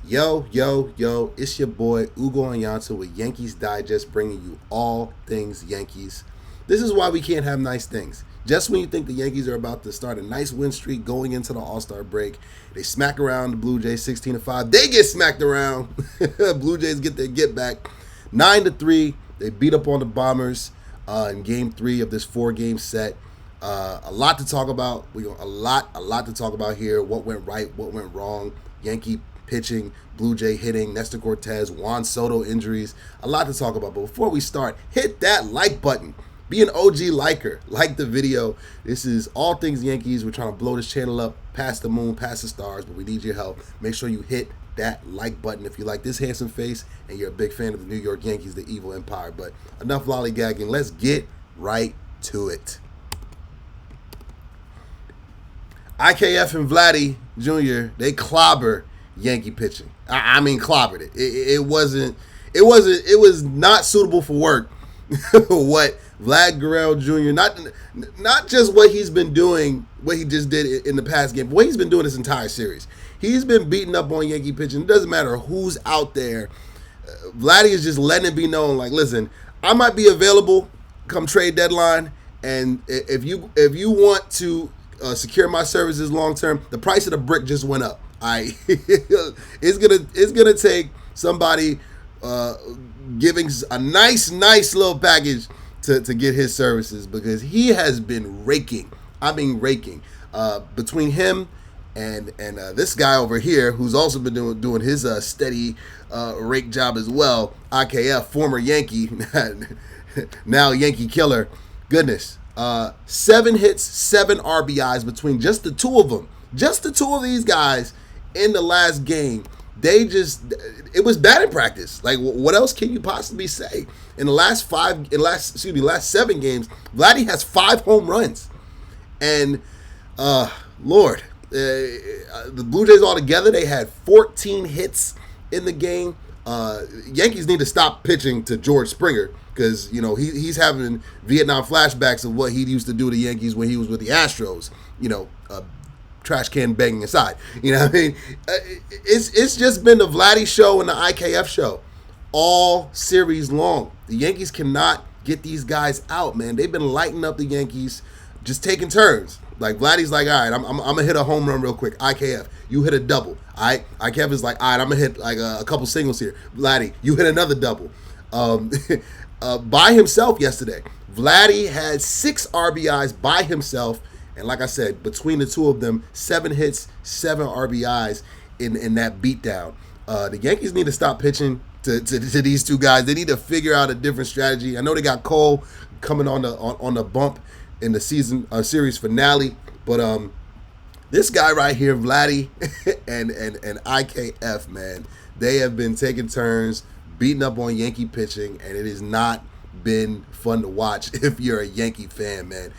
Yo, yo, yo, it's your boy Ugo Onyianta with Yankees Digest bringing you all things Yankees. This is why we can't have nice things. Just when you think the Yankees are about to start a nice win streak going into the All-Star break, they smack around the Blue Jays 16-5. They get smacked around. Blue Jays get their get back 9-3. They beat up on the Bombers in Game 3 of this 4-game set. A lot to talk about. We got a lot to talk about here. What went right? What went wrong? Yankee pitching, Blue Jay hitting, Nestor Cortes, Juan Soto injuries. A lot to talk about. But before we start, hit that like button. Be an OG liker. Like the video. This is All Things Yankees. We're trying to blow this channel up past the moon, past the stars, but we need your help. Make sure you hit that like button if you like this handsome face and you're a big fan of the New York Yankees, the evil empire. But enough lollygagging. Let's get right to it. IKF and Vladdy Jr. they clobber Yankee pitching. I mean clobbered it. It was not suitable for work. What Vlad Jr. not just what he's been doing, what he just did in the past game, but what he's been doing this entire series. He's been beating up on Yankee pitching. It doesn't matter who's out there. Vladdy is just letting it be known, like, listen, I might be available come trade deadline, and if you want to secure my services long term, the price of the brick just went up. It's gonna take somebody giving a nice little package to get his services, because he has been raking. I mean raking. Between him and this guy over here, who's also been doing his steady rake job as well, IKF, former Yankee, now Yankee killer. Goodness. 7 hits, 7 RBIs between just the two of them. Just the two of these guys in the last game. It was batting practice. Like, what else can you possibly say? In the last 7 games, Vladdy has 5 home runs. And, Lord, the Blue Jays altogether, they had 14 hits in the game. Yankees need to stop pitching to George Springer, because he's having Vietnam flashbacks of what he used to do to the Yankees when he was with the Astros. Trash can banging aside. You know what I mean? It's just been the Vladdy show and the IKF show all series long. The Yankees cannot get these guys out, man. They've been lighting up the Yankees, just taking turns. Like, Vladdy's like, all right, I'm going to hit a home run real quick. IKF, you hit a double. All right? IKF is like, all right, I'm going to hit like a couple singles here. Vladdy, you hit another double. By himself yesterday, Vladdy had 6 RBIs by himself. And like I said, between the two of them, 7 hits, 7 RBIs in that beatdown. The Yankees need to stop pitching to these two guys. They need to figure out a different strategy. I know they got Cole coming on the bump in the series finale, but this guy right here, Vladdy and IKF, man, they have been taking turns beating up on Yankee pitching, and it has not been fun to watch if you're a Yankee fan, man.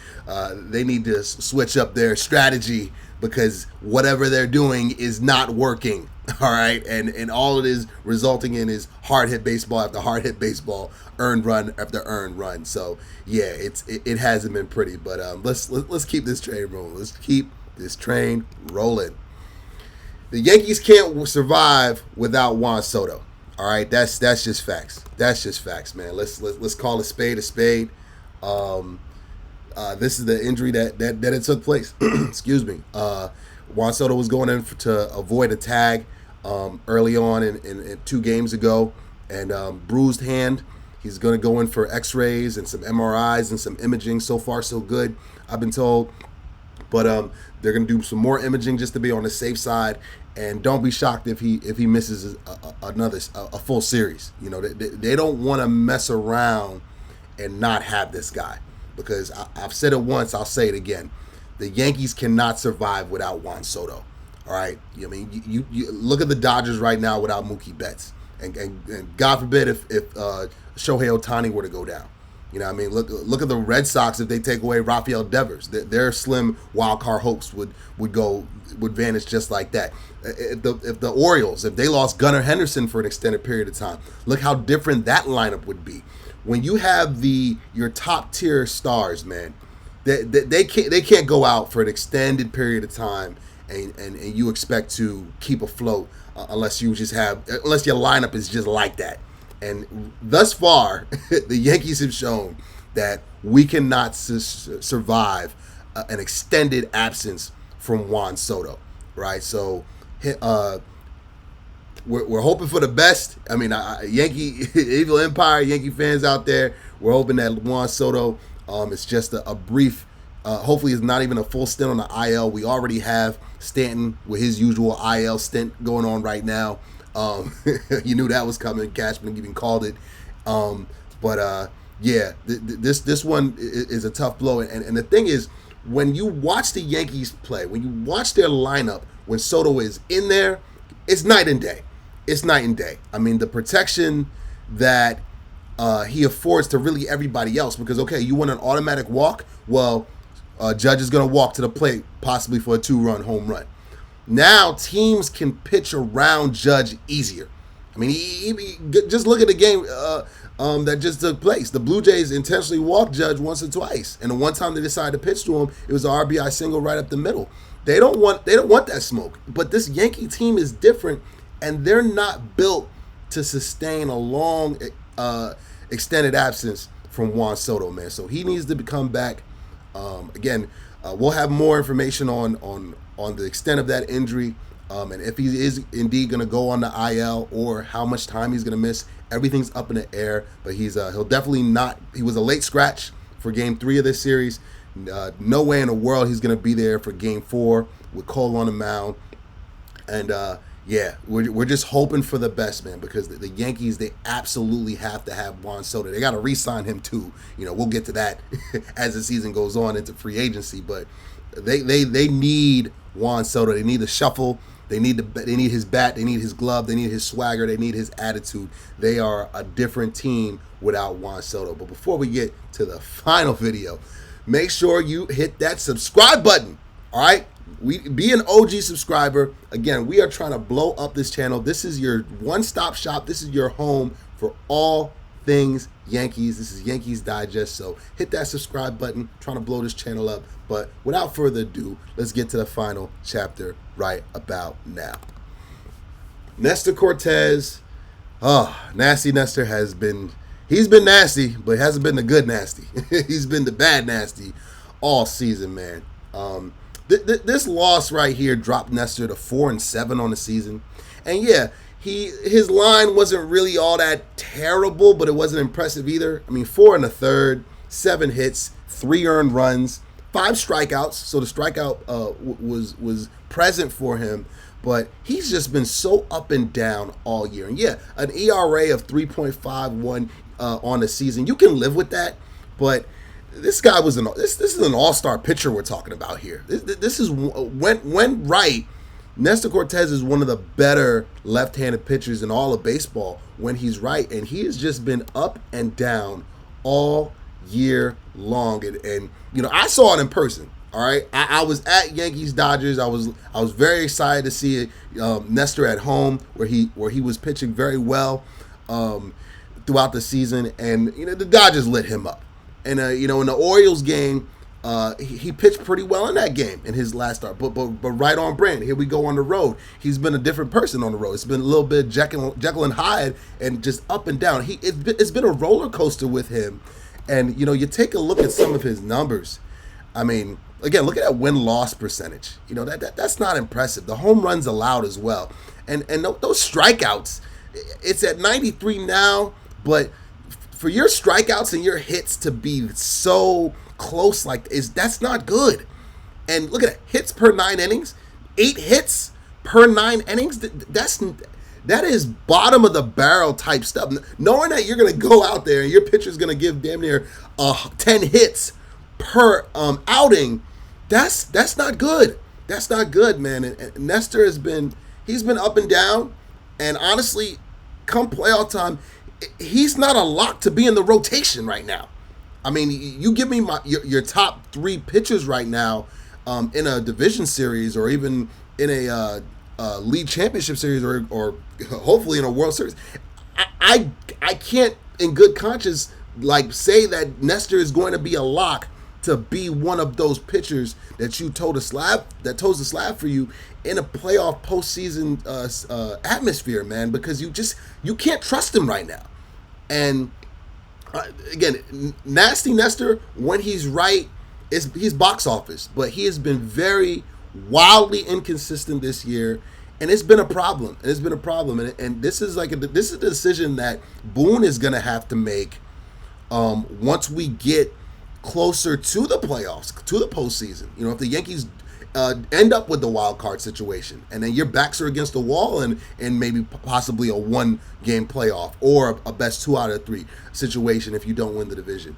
They need to switch up their strategy, because whatever they're doing is not working. All right, and all it is resulting in is hard hit baseball after hard hit baseball, earned run after earned run. So yeah, it hasn't been pretty, but let's keep this train rolling. Let's keep this train rolling. The Yankees can't survive without Juan Soto. All right, that's just facts. That's just facts, man. Let's call a spade a spade. This is the injury that it took place. Excuse me. Juan Soto was going in to avoid a tag early on in 2 games ago, and bruised hand. He's going to go in for X-rays and some MRIs and some imaging. So far, so good, I've been told. But they're going to do some more imaging just to be on the safe side. And don't be shocked if he misses a full series. They don't want to mess around and not have this guy, because I've said it once, I'll say it again. The Yankees cannot survive without Juan Soto. All right, I mean, you look at the Dodgers right now without Mookie Betts, and God forbid if Shohei Ohtani were to go down. You know what I mean? Look at the Red Sox if they take away Rafael Devers. Their slim wild card hopes would vanish just like that. If the Orioles, if they lost Gunnar Henderson for an extended period of time, look how different that lineup would be. When you have your top tier stars, man, they can't go out for an extended period of time and you expect to keep afloat unless your lineup is just like that. And thus far, the Yankees have shown that we cannot survive an extended absence from Juan Soto, right? So we're hoping for the best. I mean, Yankee Evil Empire, Yankee fans out there, we're hoping that Juan Soto it's just a brief, hopefully it's not even a full stint on the IL. We already have Stanton with his usual IL stint going on right now. You knew that was coming. Cashman even called it. This one is a tough blow. And the thing is, when you watch the Yankees play, when you watch their lineup, when Soto is in there, it's night and day. It's night and day. I mean, the protection that he affords to really everybody else, because, okay, you want an automatic walk? Well, Judge is going to walk to the plate, possibly for a 2-run home run. Now teams can pitch around Judge easier. I mean, he just look at the game that just took place. The Blue Jays intentionally walked Judge once or twice, and the one time they decided to pitch to him, it was an RBI single right up the middle. They don't want that smoke. But this Yankee team is different, and they're not built to sustain a long extended absence from Juan Soto, man. So he needs to come back. Again, we'll have more information on the extent of that injury, and if he is indeed going to go on the IL or how much time he's going to miss. Everything's up in the air, but he'll definitely not. He was a late scratch for Game 3 of this series. No way in the world he's going to be there for Game 4 with Cole on the mound. And we're just hoping for the best, man, because the Yankees, they absolutely have to have Juan Soto. They got to re-sign him too. We'll get to that as the season goes on into free agency, but they need Juan Soto. They need the shuffle. They need his bat. They need his glove. They need his swagger. They need his attitude. They are a different team without Juan Soto. But before we get to the final video, make sure you hit that subscribe button. All right? Be an OG subscriber. Again, we are trying to blow up this channel. This is your one-stop shop. This is your home for all things Yankees. This is Yankees Digest. So hit that subscribe button. Trying to blow this channel up. But without further ado, let's get to the final chapter right about now. Nestor Cortes. Nasty Nestor he's been nasty, but it hasn't been the good nasty. He's been the bad nasty all season, man. This loss right here dropped Nestor to 4-7 on the season. And yeah, his line wasn't really all that terrible, but it wasn't impressive either. I mean, 4 1/3, 7 hits, 3 earned runs, 5 strikeouts. So the strikeout was present for him, but he's just been so up and down all year. And yeah, an ERA of 3.51 on the season, you can live with that, but this guy was this is an all-star pitcher we're talking about here. This is when right. Nestor Cortes is one of the better left-handed pitchers in all of baseball when he's right, and he has just been up and down all year long. And I saw it in person. All right, I was at Yankees Digest. I was very excited to see Nestor at home where he was pitching very well throughout the season, and the Dodgers lit him up. And in the Orioles game, he pitched pretty well in that game in his last start. But right on brand. Here we go on the road. He's been a different person on the road. It's been a little bit Jekyll and Hyde, and just up and down. It's been a roller coaster with him. And you take a look at some of his numbers. I mean, again, look at that win-loss percentage. That's not impressive. The home runs allowed as well, and those strikeouts. It's at 93 now, but for your strikeouts and your hits to be so close that's not good. And look at that, hits per 9 innings, 8 hits per 9 innings. That is bottom of the barrel type stuff. Knowing that you're going to go out there and your pitcher's going to give damn near 10 hits per outing, that's not good. That's not good, man. And Nestor he's been up and down, and honestly, come playoff time, he's not a lock to be in the rotation right now. I mean, you give me your top 3 pitchers right now in a division series, or even in a league championship series, or hopefully in a World Series. I can't in good conscience say that Nestor is going to be a lock to be one of those pitchers that you told that toes the slab for you in a playoff postseason atmosphere, man, because you can't trust him right now. And again, nasty Nestor, when he's right, he's box office, but he has been very wildly inconsistent this year, and it's been a problem. And this is this is a decision that Boone is gonna have to make once we get closer to the playoffs, to the postseason. You know, if the Yankees end up with the wild card situation, and then your backs are against the wall, and maybe possibly a 1-game playoff or a best 2 out of 3 situation if you don't win the division.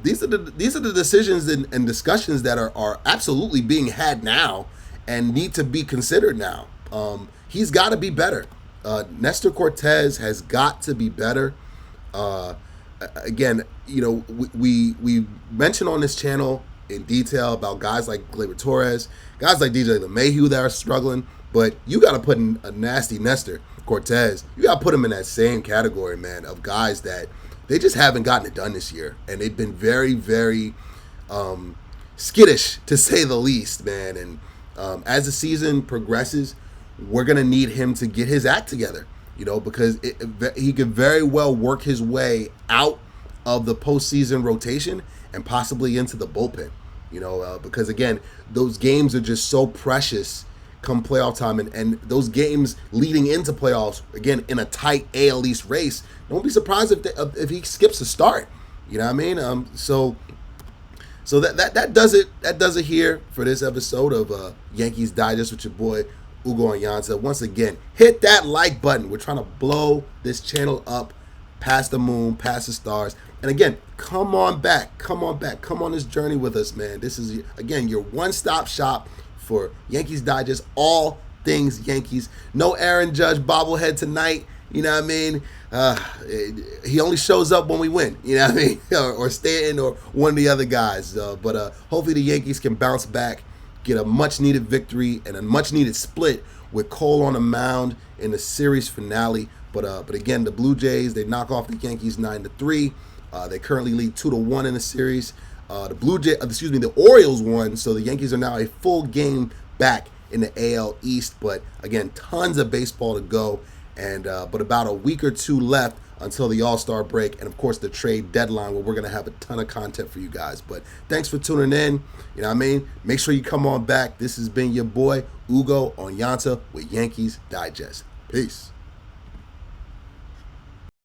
These are the decisions and discussions that are absolutely being had now and need to be considered now. He's got to be better. Nestor Cortes has got to be better. Again, you know, we mentioned on this channel in detail about guys like Gleyber Torres, guys like DJ LeMahieu that are struggling, but you got to put in a nasty Nestor Cortes. You got to put him in that same category, man, of guys that they just haven't gotten it done this year, and they've been very, very skittish, to say the least, man. And as the season progresses, we're gonna need him to get his act together, you know, because he could very well work his way out of the postseason rotation and possibly into the bullpen, you know, because again, those games are just so precious come playoff time, and those games leading into playoffs, again, in a tight AL East race, don't be surprised if he skips a start. You know what I mean? So that does it here for this episode of Yankees Digest with your boy Ugo Onyianta. Once again, hit that like button. We're trying to blow this channel up past the moon, past the stars. And again, come on on this journey with us, man. This is, again, your one-stop shop for Yankees Digest, all things Yankees. No Aaron Judge bobblehead tonight. You know what I mean? He only shows up when we win. You know what I mean? or Stanton or one of the other guys. But hopefully the Yankees can bounce back, get a much-needed victory and a much-needed split with Cole on the mound in the series finale. But again, the Blue Jays, they knock off the Yankees 9-3. They currently lead 2-1 in the series. The Orioles won, so the Yankees are now a full game back in the AL East. But again, tons of baseball to go, and but about a week or two left until the All-Star break, and of course the trade deadline, where we're gonna have a ton of content for you guys. But thanks for tuning in. You know what I mean? Make sure you come on back. This has been your boy Ugo Onyianta with Yankees Digest. Peace.